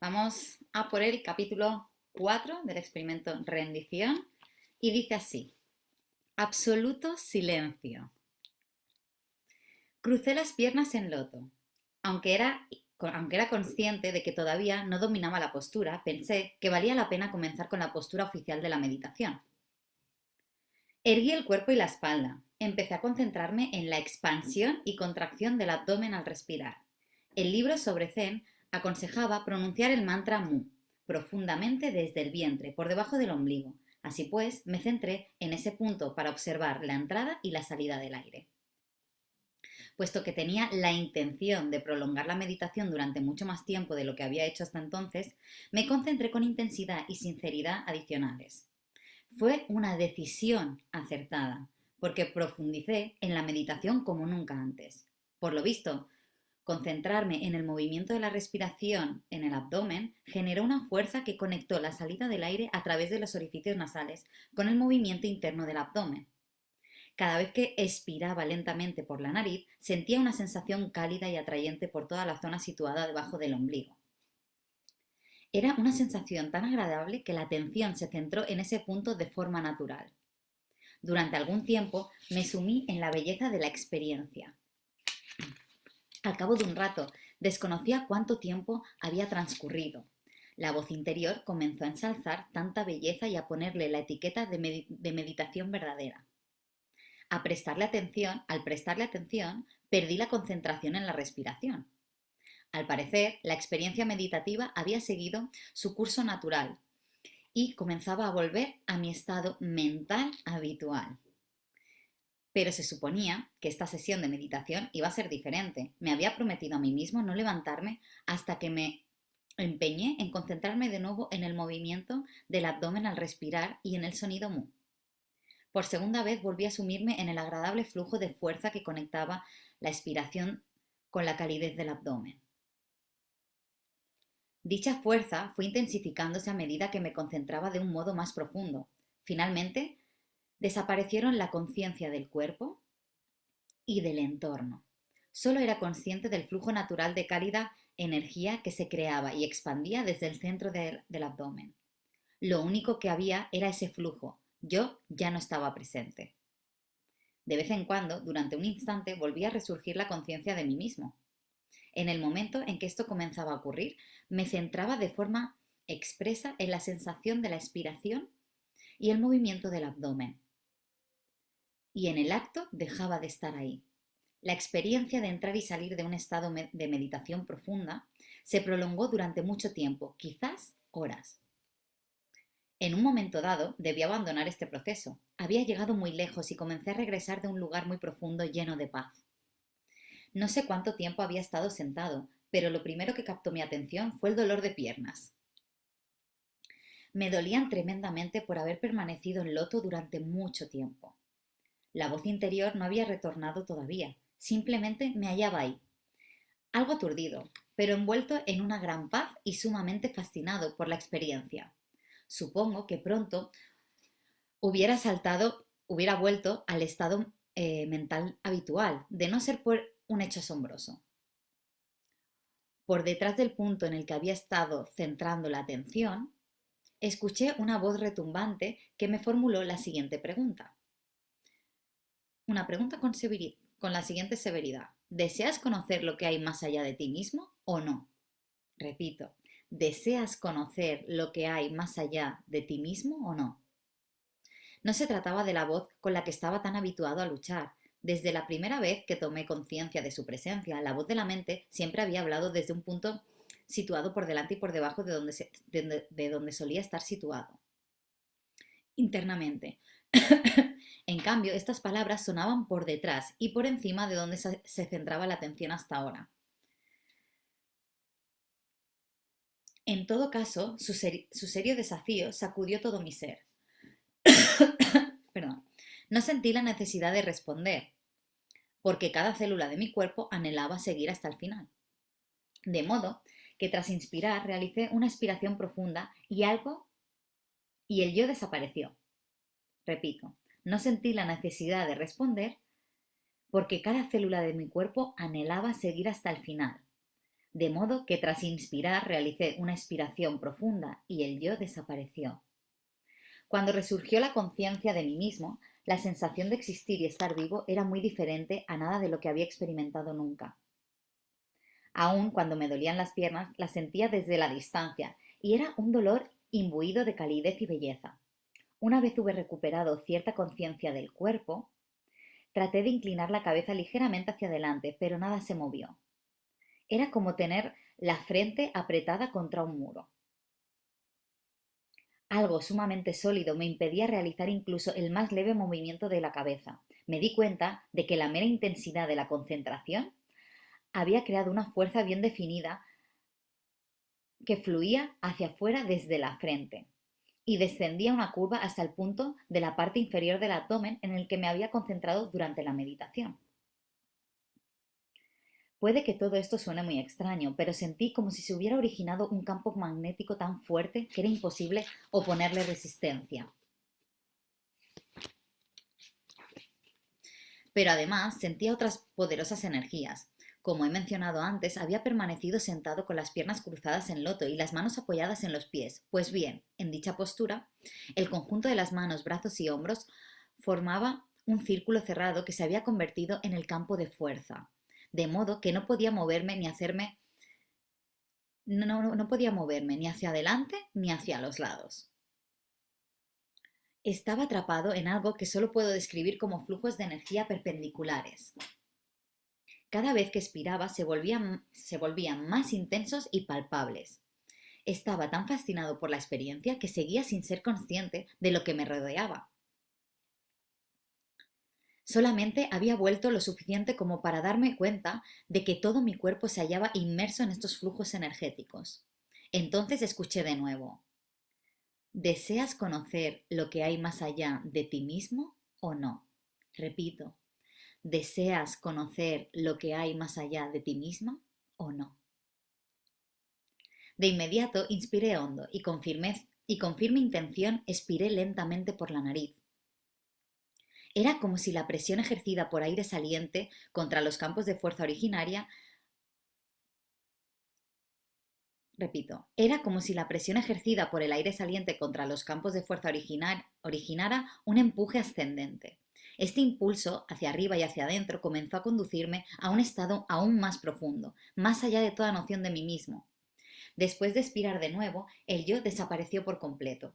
Vamos a por el capítulo 4 del experimento rendición y dice así: absoluto silencio. Crucé las piernas en loto. Aunque era consciente de que todavía no dominaba la postura, pensé que valía la pena comenzar con la postura oficial de la meditación. Erguí el cuerpo y la espalda. Empecé a concentrarme en la expansión y contracción del abdomen al respirar. El libro sobre Zen aconsejaba pronunciar el mantra Mu, profundamente desde el vientre, por debajo del ombligo. Así pues, me centré en ese punto para observar la entrada y la salida del aire. Puesto que tenía la intención de prolongar la meditación durante mucho más tiempo de lo que había hecho hasta entonces, me concentré con intensidad y sinceridad adicionales. Fue una decisión acertada, porque profundicé en la meditación como nunca antes. Por lo visto, concentrarme en el movimiento de la respiración en el abdomen generó una fuerza que conectó la salida del aire a través de los orificios nasales con el movimiento interno del abdomen. Cada vez que expiraba lentamente por la nariz, sentía una sensación cálida y atrayente por toda la zona situada debajo del ombligo. Era una sensación tan agradable que la atención se centró en ese punto de forma natural. Durante algún tiempo me sumí en la belleza de la experiencia. Al cabo de un rato, desconocía cuánto tiempo había transcurrido. La voz interior comenzó a ensalzar tanta belleza y a ponerle la etiqueta de meditación verdadera. Al prestarle atención, perdí la concentración en la respiración. Al parecer, la experiencia meditativa había seguido su curso natural y comenzaba a volver a mi estado mental habitual. Pero se suponía que esta sesión de meditación iba a ser diferente. Me había prometido a mí mismo no levantarme hasta que me empeñé en concentrarme de nuevo en el movimiento del abdomen al respirar y en el sonido mu. Por segunda vez volví a sumirme en el agradable flujo de fuerza que conectaba la expiración con la calidez del abdomen. Dicha fuerza fue intensificándose a medida que me concentraba de un modo más profundo. Finalmente, desaparecieron la conciencia del cuerpo y del entorno. Solo era consciente del flujo natural de cálida energía que se creaba y expandía desde el centro del abdomen. Lo único que había era ese flujo. Yo ya no estaba presente. De vez en cuando, durante un instante, volvía a resurgir la conciencia de mí mismo. En el momento en que esto comenzaba a ocurrir, me centraba de forma expresa en la sensación de la expiración y el movimiento del abdomen. Y en el acto dejaba de estar ahí. La experiencia de entrar y salir de un estado de meditación profunda se prolongó durante mucho tiempo, quizás horas. En un momento dado, debí abandonar este proceso. Había llegado muy lejos y comencé a regresar de un lugar muy profundo lleno de paz. No sé cuánto tiempo había estado sentado, pero lo primero que captó mi atención fue el dolor de piernas. Me dolían tremendamente por haber permanecido en loto durante mucho tiempo. La voz interior no había retornado todavía, simplemente me hallaba ahí, algo aturdido, pero envuelto en una gran paz y sumamente fascinado por la experiencia. Supongo que pronto hubiera vuelto al estado mental habitual, de no ser por un hecho asombroso. Por detrás del punto en el que había estado centrando la atención, escuché una voz retumbante que me formuló la siguiente pregunta. Una pregunta con la siguiente severidad. ¿Deseas conocer lo que hay más allá de ti mismo o no? Repito, ¿deseas conocer lo que hay más allá de ti mismo o no? No se trataba de la voz con la que estaba tan habituado a luchar. Desde la primera vez que tomé conciencia de su presencia, la voz de la mente siempre había hablado desde un punto situado por delante y por debajo de donde solía estar situado internamente. En cambio, estas palabras sonaban por detrás y por encima de donde se centraba la atención hasta ahora. En todo caso, su serio desafío sacudió todo mi ser. Perdón. No sentí la necesidad de responder, porque cada célula de mi cuerpo anhelaba seguir hasta el final. De modo que tras inspirar realicé una expiración profunda y el yo desapareció. Repito, no sentí la necesidad de responder porque cada célula de mi cuerpo anhelaba seguir hasta el final. de modo que tras inspirar realicé una expiración profunda y el yo desapareció. Cuando resurgió la conciencia de mí mismo, la sensación de existir y estar vivo era muy diferente a nada de lo que había experimentado nunca. Aún cuando me dolían las piernas, las sentía desde la distancia, y era un dolor imbuido de calidez y belleza. Una vez hube recuperado cierta conciencia del cuerpo, traté de inclinar la cabeza ligeramente hacia adelante, pero nada se movió. Era como tener la frente apretada contra un muro. Algo sumamente sólido me impedía realizar incluso el más leve movimiento de la cabeza. Me di cuenta de que la mera intensidad de la concentración había creado una fuerza bien definida que fluía hacia afuera desde la frente y descendía una curva hasta el punto de la parte inferior del abdomen en el que me había concentrado durante la meditación. Puede que todo esto suene muy extraño, pero sentí como si se hubiera originado un campo magnético tan fuerte que era imposible oponerle resistencia. Pero además sentía otras poderosas energías. Como he mencionado antes, había permanecido sentado con las piernas cruzadas en loto y las manos apoyadas en los pies. Pues bien, en dicha postura, el conjunto de las manos, brazos y hombros formaba un círculo cerrado que se había convertido en el campo de fuerza, de modo que no podía moverme ni no podía moverme ni hacia adelante ni hacia los lados. Estaba atrapado en algo que solo puedo describir como flujos de energía perpendiculares. Cada vez que expiraba se volvían más intensos y palpables. Estaba tan fascinado por la experiencia que seguía sin ser consciente de lo que me rodeaba. Solamente había vuelto lo suficiente como para darme cuenta de que todo mi cuerpo se hallaba inmerso en estos flujos energéticos. Entonces escuché de nuevo: ¿deseas conocer lo que hay más allá de ti mismo o no? Repito, ¿deseas conocer lo que hay más allá de ti misma o no? De inmediato inspiré hondo y con firme intención expiré lentamente por la nariz. Era como si la presión ejercida por aire saliente contra los campos de fuerza originaria Repito, era como si la presión ejercida por el aire saliente contra los campos de fuerza originara un empuje ascendente. Este impulso hacia arriba y hacia adentro comenzó a conducirme a un estado aún más profundo, más allá de toda noción de mí mismo. Después de expirar de nuevo, el yo desapareció por completo.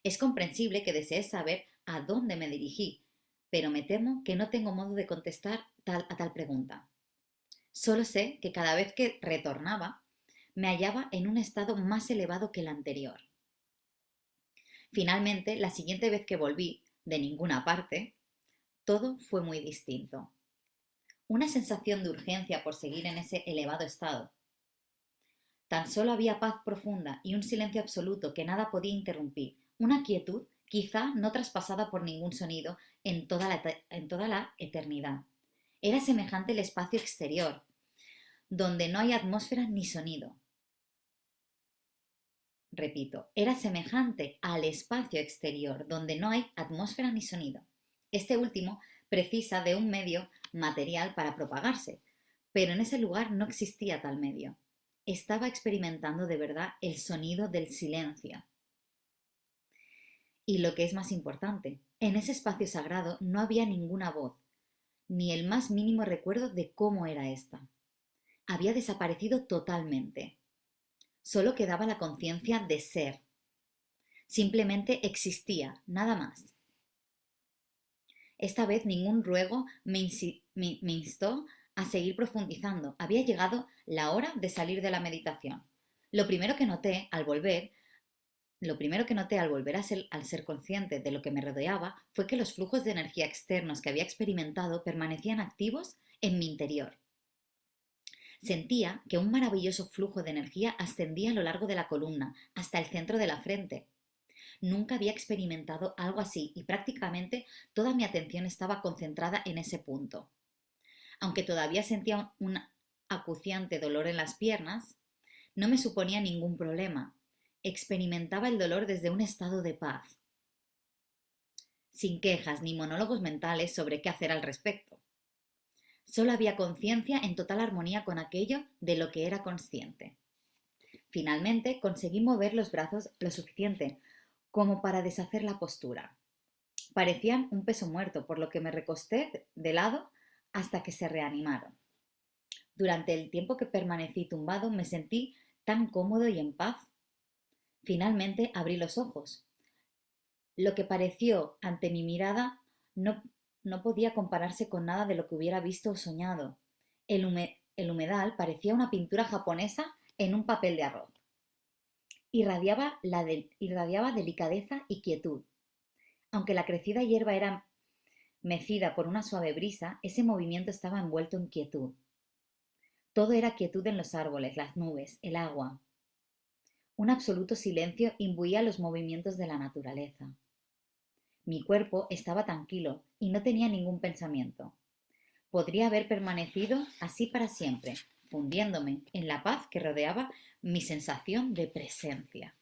Es comprensible que desees saber a dónde me dirigí, pero me temo que no tengo modo de contestar a tal pregunta. Solo sé que cada vez que retornaba, me hallaba en un estado más elevado que el anterior. Finalmente, la siguiente vez que volví, de ninguna parte, todo fue muy distinto. Una sensación de urgencia por seguir en ese elevado estado. Tan solo había paz profunda y un silencio absoluto que nada podía interrumpir, una quietud quizá no traspasada por ningún sonido en toda la eternidad. Era semejante al espacio exterior, donde no hay atmósfera ni sonido. Repito, era semejante al espacio exterior, donde no hay atmósfera ni sonido. Este último precisa de un medio material para propagarse, pero en ese lugar no existía tal medio. Estaba experimentando de verdad el sonido del silencio. Y lo que es más importante, en ese espacio sagrado no había ninguna voz, ni el más mínimo recuerdo de cómo era esta. Había desaparecido totalmente. Solo quedaba la conciencia de ser. Simplemente existía, nada más. Esta vez ningún ruego me instó a seguir profundizando. Había llegado la hora de salir de la meditación. Lo primero que noté al volver al ser consciente de lo que me rodeaba fue que los flujos de energía externos que había experimentado permanecían activos en mi interior. Sentía que un maravilloso flujo de energía ascendía a lo largo de la columna, hasta el centro de la frente. Nunca había experimentado algo así y prácticamente toda mi atención estaba concentrada en ese punto. Aunque todavía sentía un acuciante dolor en las piernas, no me suponía ningún problema. Experimentaba el dolor desde un estado de paz, sin quejas ni monólogos mentales sobre qué hacer al respecto. Solo había conciencia en total armonía con aquello de lo que era consciente. Finalmente conseguí mover los brazos lo suficiente como para deshacer la postura. Parecían un peso muerto, por lo que me recosté de lado hasta que se reanimaron. Durante el tiempo que permanecí tumbado me sentí tan cómodo y en paz. Finalmente abrí los ojos. Lo que pareció ante mi mirada no podía compararse con nada de lo que hubiera visto o soñado. El humedal parecía una pintura japonesa en un papel de arroz. Irradiaba delicadeza y quietud. Aunque la crecida hierba era mecida por una suave brisa, ese movimiento estaba envuelto en quietud. Todo era quietud en los árboles, las nubes, el agua. Un absoluto silencio imbuía los movimientos de la naturaleza. Mi cuerpo estaba tranquilo y no tenía ningún pensamiento. Podría haber permanecido así para siempre, fundiéndome en la paz que rodeaba mi sensación de presencia.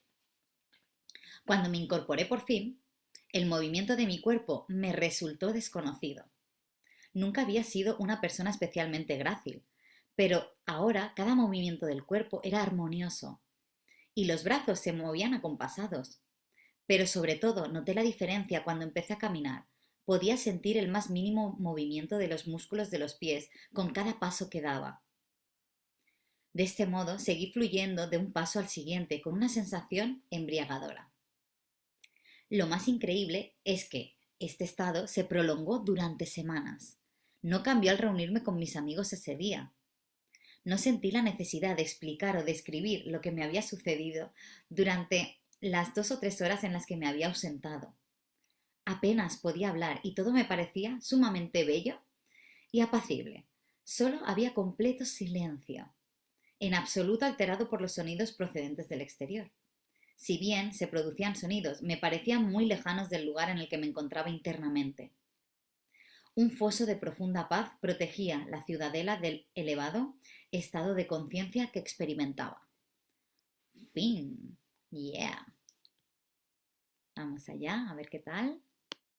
Cuando me incorporé por fin, el movimiento de mi cuerpo me resultó desconocido. Nunca había sido una persona especialmente grácil, pero ahora cada movimiento del cuerpo era armonioso y los brazos se movían acompasados. Pero sobre todo noté la diferencia cuando empecé a caminar. Podía sentir el más mínimo movimiento de los músculos de los pies con cada paso que daba. De este modo seguí fluyendo de un paso al siguiente con una sensación embriagadora. Lo más increíble es que este estado se prolongó durante semanas. No cambió al reunirme con mis amigos ese día. No sentí la necesidad de explicar o describir lo que me había sucedido durante las 2 o 3 horas en las que me había ausentado. Apenas podía hablar y todo me parecía sumamente bello y apacible. Solo había completo silencio, en absoluto alterado por los sonidos procedentes del exterior. Si bien se producían sonidos, me parecían muy lejanos del lugar en el que me encontraba internamente. Un foso de profunda paz protegía la ciudadela del elevado estado de conciencia que experimentaba. Fin. Yeah. Vamos allá, a ver qué tal.